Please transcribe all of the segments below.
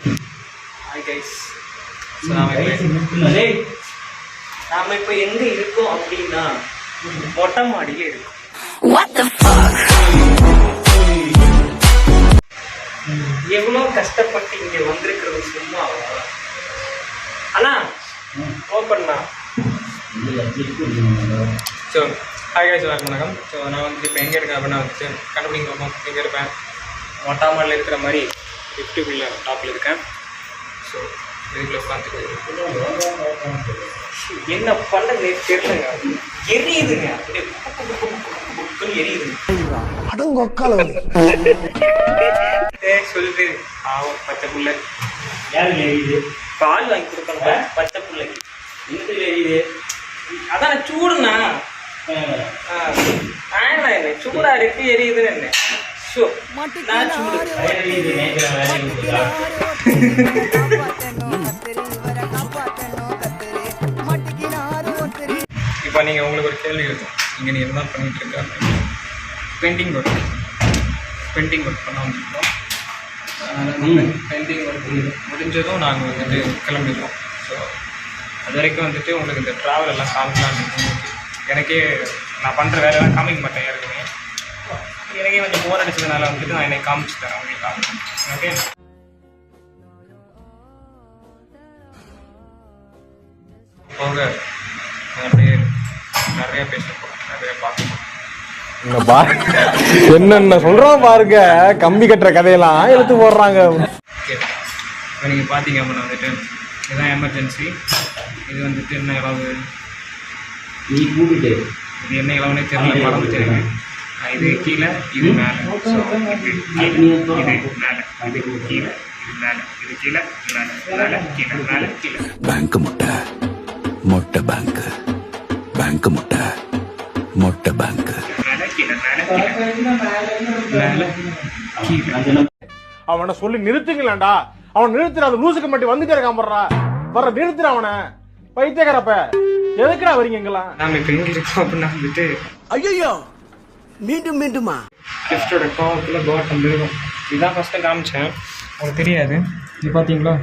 Hi guys. So நாம் இப்போ எங்கே இருக்கோம் அப்படின்னா மொட்டை மாடியில் இருக்கோம். எவ்வளோ கஷ்டப்பட்டு இங்கே வந்திருக்கிறது சும்மா அண்ணா ஓப்பண்ணா. ஸோ ஹாய் கைஸ், வணக்கம். ஸோ நான் வந்துட்டு இப்போ எங்கே இருக்கேன் அப்படின்னா வந்துட்டு கண்டுபிடிங்க எங்கே இருப்பேன். மொட்டை மாடியில் இருக்கிற மாதிரி லிஃப்ட்டுக்குள்ளே டாப்பில் இருக்கேன். ஸோ இதுக்குள்ளே உட்காந்துட்டு என்ன பண்ணது தெரியலங்க, எரியுதுங்க, எரியுதுங்க. சொல்லுது ஆகும் பச்சை புள்ள யாருக்கு எரியுது? பால் வாங்கி கொடுக்கணும் பச்சை பிள்ளைக்கு. எதுக்கு எரியுது? அதான் சூடுண்ணா. என்ன சூடா இருக்கு எரியுதுன்னு என்ன? நான் சூடு இப்போ நீங்கள் உங்களுக்கு ஒரு கேள்வி இருக்கும், இங்கே நீ என்ன பண்ணிட்டு இருக்க அப்படின்னா பெயிண்டிங் ஒர்க் பண்ண வந்துருக்கோம். பெயிண்டிங் ஒர்க் முடிஞ்சதும் நாங்கள் வந்துட்டு கிளம்பிடுவோம். ஸோ அது வரைக்கும் வந்துட்டு உங்களுக்கு இந்த ட்ராவல் எல்லாம் காமிக்கலான்னு எனக்கே நான் பண்ணுற வேலையெல்லாம் காமிக்க மாட்டேன். எனக்கே கொஞ்சம் போர் அடிச்சதுனால வந்துட்டு நான் என்னை காமிச்சுட்டேன் உங்களுக்கு காமிச்சேன். ஓகே, போக அப்படியே நிறைய பேசப்போம், நிறைய பார்க்க என்னென்ன சொல்றோம் பாருங்க. கம்பி கட்டுற கதையெல்லாம் எடுத்து போடுறாங்க. ஓகே, இப்போ நீங்கள் பார்த்தீங்க அப்படின்னா வந்துட்டு இதுதான் எமர்ஜென்சி. இது வந்துட்டு என்ன இளவு நீ கூப்பிட்டு இது என்ன இளவுனே தெரியல, மறந்துட்டு. இது கீழே, இது மேலே. ஸோ இது மேலே, இது கீழே, இது மேலே, இது கீழே, மேலே, மேலே, கீழே, மேலே, கீழே. பேங்க் முட்டை மொட்டை பேங்க், பேங்க் முட்டை மொட்டை பேங்க். மேலே கீழே, மேலே கீழே, மேலே கீழே. அவனை சொல்லி நிறுத்துங்களேன்டா. அவன் நிறுத்துற அந்த லூசுக்கு மட்டும் வந்துட்டே இருக்கான். வர்ற நிறுத்துற அவனை. பைத்தியக்காரப்ப எதுக்குடா வரீங்க எங்கெல்லாம்? நாம இப்போ எங்க இருக்கோம் அப்படின்னா வந்துட்டு ஐயோ மீண்டுமா லிஃப்டோட டாப்ல பாட்டம் இருக்கும். இதுதான் ஃபர்ஸ்ட்டு காமிச்சேன், உங்களுக்கு தெரியாது. இது பார்த்தீங்களா,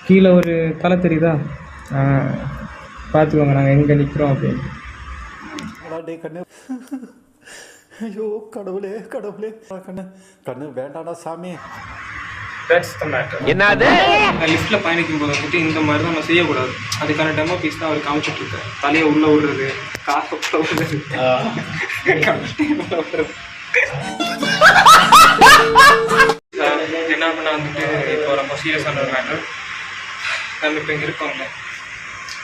கீழே ஒரு தலை தெரியுதா? பார்த்துக்கோங்க நாங்கள் எங்கே நிற்கிறோம் அப்படின்னு. கண்ணு ஐயோ கடவுளே கடவுளே, கண்ணு கண்ணு வேண்டாடா சாமி. That's the matter. என்னது லிஃப்ட்டில் பயணிக்கும் போது வந்துட்டு இந்த மாதிரி தான் நம்ம செய்யக்கூடாது. அதுக்கான டெமோ பீஸ் தான் அவர் காமிச்சிட்டு இருக்காரு. தலையை உள்ளே விடுறது, காசை உள்ள விடுறது, என்ன பண்ண வந்துட்டு இப்போ ரொம்ப சீரியஸான ஒரு மேட்டர். நம்ம இப்போ இங்கே இருக்கோம்ல,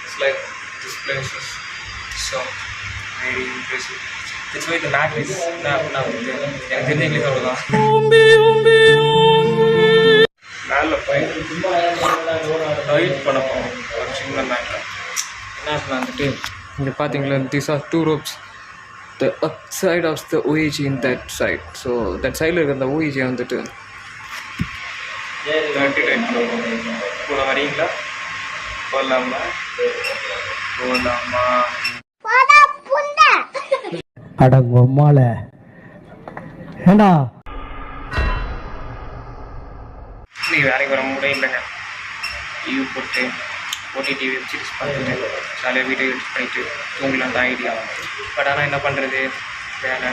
it's like this place is so very impressive. It's why the mat is என்ன அப்படின்னா வந்துட்டு எனக்கு தெரிஞ்ச இங்கிலீஷ் அவ்வளோதான். மேலே போய் ரைட் பண்ண போகிறோம் ஒரு சின்ன மேட்டர். என்ன அப்படின்னா வந்துட்டு இங்கே பார்த்தீங்களா, these are 2 ropes. The upside of the OEG in that side. So that side இருக்கிற அந்த OEG வந்துட்டு 30 டைம் கூட வரீங்களா? போகலாமா? அடங்கம்மால ஏண்டா நீ வேலைக்கு வர மூடே இல்லைங்க. லீவ் போட்டு ஓடிடி வெப் சீரிஸ் பார்த்துட்டு ஜாலியாக வீடியோ எடிட் பண்ணிவிட்டு தூங்கலாம் தான் ஐடியா. பட் ஆனால் என்ன பண்ணுறது, வேலை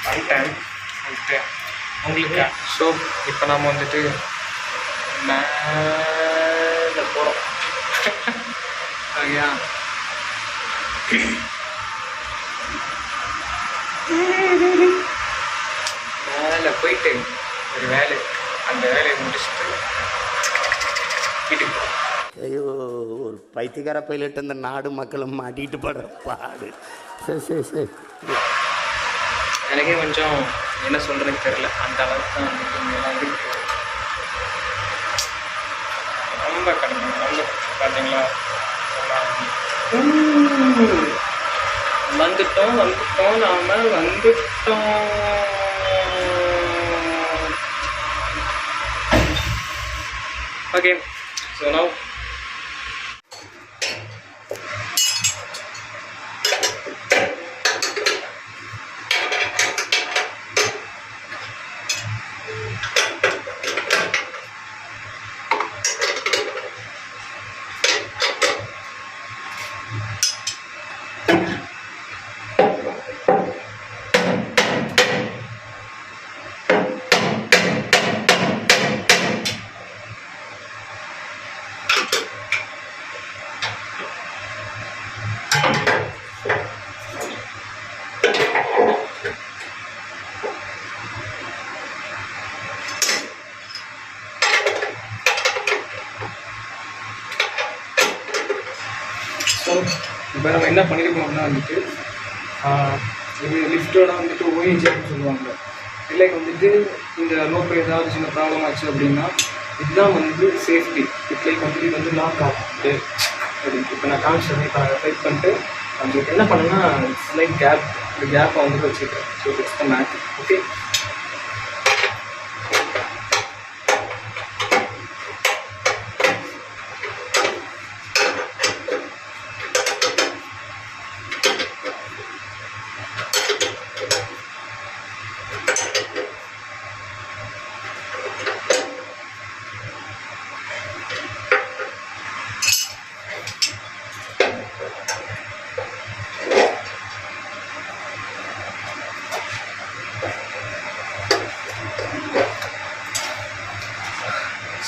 பண்ணிட்டேன் வந்துட்டு உங்களுக்கு. ஸோ இப்போ நம்ம வந்துட்டு மேலே போகிறோம். சரியா, மேலே போயிட்டு ஒரு வேலை, அந்த வேலையை முடிச்சுட்டு வீட்டுக்கு போகிறோம். ஐயோ ஒரு பைத்தியக்கார பைலட் அந்த நாடு மக்களும் மாட்டிட்டு படுற பாடு. சரி எனக்கே கொஞ்சம் என்ன சொல்கிறதுன்னு தெரில, அந்த அளவுக்கு தான் வந்துட்டு இருக்கு. ரொம்ப கடுமை, ரொம்ப பார்த்தீங்களா. வந்துட்டோம் நாம வந்துட்டோம். ஓகே, ஸோ நவ் இப்போ நம்ம என்ன பண்ணியிருக்கோம்னா வந்துட்டு இது லிஃப்ட்டோட வந்துட்டு ஓஎன்ஜி அப்படின்னு சொல்லுவாங்க. இல்லைக்கு வந்துட்டு இந்த ரோப்பில் ஏதாவது சின்ன ப்ராப்ளம் ஆச்சு அப்படின்னா இதுதான் வந்து சேஃப்டி. லைக் வந்துட்டு இது வந்து லாக் ஆகுது அப்படின்னு. இப்போ நான் காமிச்சேன். இப்போ டைப் பண்ணிட்டு நம்மளுக்கு என்ன பண்ணுன்னா லைக் கேப், இந்த கேப்பை வந்துட்டு வச்சுருக்கேன். So it's the mat. Okay,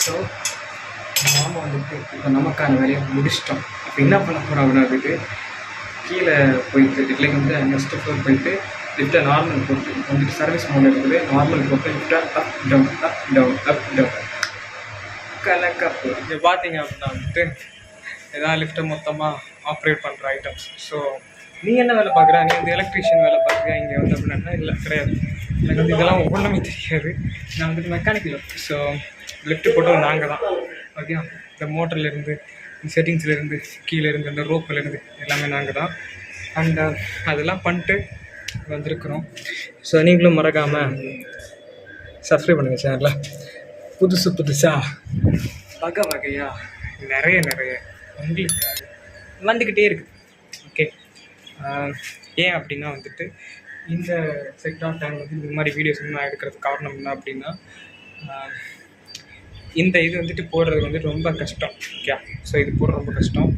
so நாம் வந்துட்டு இப்போ நமக்கான வேலையை முடிச்சிட்டோம். இப்போ என்ன பண்ண போகிறோம் அப்படின்னா வந்துட்டு கீழே போயிட்டு லைக் வந்து நெக்ஸ்ட் ஃப்ளோர் போயிட்டு லிஃப்ட்டை நார்மல் போட்டு வந்துட்டு சர்வீஸ் மோடில் இருக்குது. நார்மல் போட்டு லிஃப்ட்டை up down up down up down கணக்காக இங்கே பார்த்தீங்க அப்படின்னா வந்துட்டு எதாவது லிஃப்ட்டை மொத்தமாக ஆப்ரேட் பண்ணுற ஐட்டம்ஸ். ஸோ நீ என்ன வேலை பார்க்குற? நீ வந்து எலக்ட்ரிஷியன் வேலை பார்க்குற இங்கே வந்து அப்படின்னா இல்லை கிடையாது. எனக்கு வந்து இதெல்லாம் ஒன்றுமே தெரியாது. நான் வந்துட்டு மெக்கானிக்கல். ஸோ லிஃப்ட்டு போட்டது நாங்கள் தான். ஓகே, இந்த மோட்டர்லேருந்து செட்டிங்ஸ்லேருந்து கீழேருந்து அந்த ரோப்புலேருந்து எல்லாமே நாங்கள் தான். அண்ட் அதெல்லாம் பண்ணிட்டு வந்திருக்கிறோம். ஸோ நீங்களும் மறக்காமல் சப்ஸ்கிரைப் பண்ணுங்கள் சேனலில். புதுசாக வகையாக நிறைய உங்களுக்காக வந்துக்கிட்டே இருக்குது. ஓகே, ஏன் அப்படின்னா வந்துட்டு இந்த செட் ஆஃப் டைம் வந்து இந்த மாதிரி வீடியோஸ் வந்து நான் எடுக்கிறதுக்கு காரணம் என்ன அப்படின்னா இந்த இது வந்துட்டு போடுறது வந்துட்டு ரொம்ப கஷ்டம். ஓகே, ஸோ இது போடுறது ரொம்ப கஷ்டம்.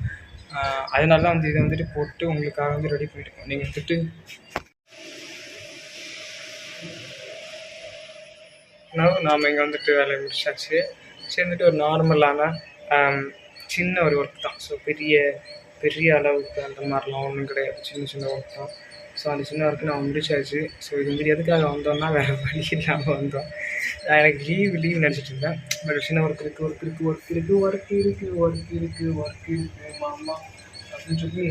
அதனால தான் வந்து இதை வந்துட்டு போட்டு உங்களுக்காக வந்து ரெடி பண்ணியிருக்கோம். நீங்கள் வந்துட்டு நாம் இங்கே வந்துட்டு வேலையை முடிச்சாச்சு. சேர்ந்துட்டு ஒரு நார்மலான சின்ன ஒரு ஒர்க் தான். ஸோ பெரிய அளவுக்கு அந்த மாதிரிலாம் ஒன்றும் கிடையாது. சின்ன ஒர்க் தான். ஸோ அந்த சின்ன ஒர்க்கு நான் முடிச்சாச்சு. ஸோ இது வந்துட்டு எதுக்காக வந்தோம்னா வேறு வழி இல்லாமல் வந்தோம். நான் எனக்கு லீவ் நினச்சிட்டு இருந்தேன். பட் சின்ன ஒர்க் இருக்குது மாமா அப்படின்னு சொல்லி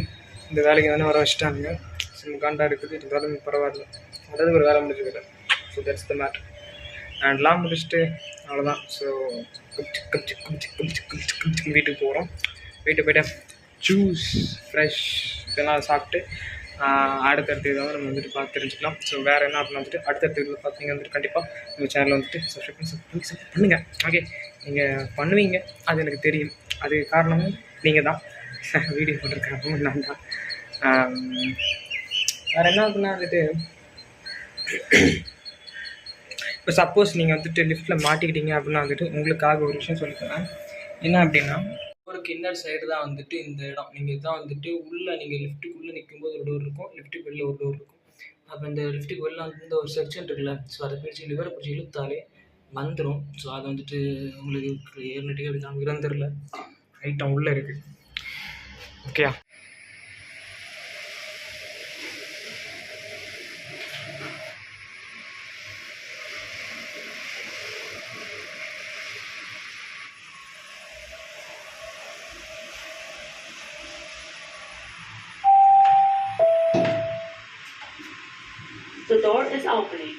இந்த வேலைக்கு தானே வர வச்சுட்டாங்க. சின்ன காண்டாக இருக்குது. இருந்தாலும் பரவாயில்ல, அதாவது ஒரு வேலை முடிஞ்சுக்கல. So that's the matter. அண்ட்லாம் முடிச்சுட்டு அவ்வளோதான். ஸோ வீட்டுக்கு போகிறோம். வீட்டுக்கு போய்ட்டு ஜூஸ் ஃப்ரெஷ் இதெல்லாம் சாப்பிட்டு அடுத்தடுத்து இதை வந்து நம்ம வந்துட்டு பார்த்து தெரிஞ்சுக்கலாம். ஸோ வேறு என்ன அப்படின்னு வந்துட்டு அடுத்தடுத்து இதில் பார்த்தீங்க வந்துட்டு கண்டிப்பாக உங்கள் சேனலில் வந்துட்டு சப்ஸ்கிரைப் பண்ணுங்கள். ஓகே, நீங்கள் பண்ணுவீங்க, அது எனக்கு தெரியும். அது காரணமும் நீங்கள் தான். வீடியோ போட்டிருக்காங்க நான் தான். வேறு என்ன அப்படின்னா வந்துட்டு இப்போ சப்போஸ் நீங்கள் வந்துட்டு லிஃப்ட்டில் மாட்டிக்கிட்டீங்க அப்படின்னா வந்துட்டு உங்களுக்காக ஒரு விஷயம் சொல்லித்தரேன். என்ன அப்படின்னா ஒரு கிண்ணர் சைடு தான் வந்துட்டு இந்த இடம். நீங்கள் இதுதான் வந்துட்டு நீங்கள் லிஃப்ட்டுக்குள்ளே நிற்கும்போது ஒரு டோர் இருக்கும், லிஃப்ட்டுக்கு வெளில ஒரு டோர் இருக்கும். அப்போ இந்த லிஃப்ட்டுக்கு வெளில வந்து ஒரு செக்ஷன் இருக்குல்ல, ஸோ அதை பிடிச்சி லிவரை பிடிச்சி இழுத்தாலே வந்துடும். ஸோ அது வந்துட்டு உங்களுக்கு ஏறினட்டுக்கு அப்படி தான் இறந்துடல ஐட்டம் உள்ளே இருக்குது. Okay, The door is opening.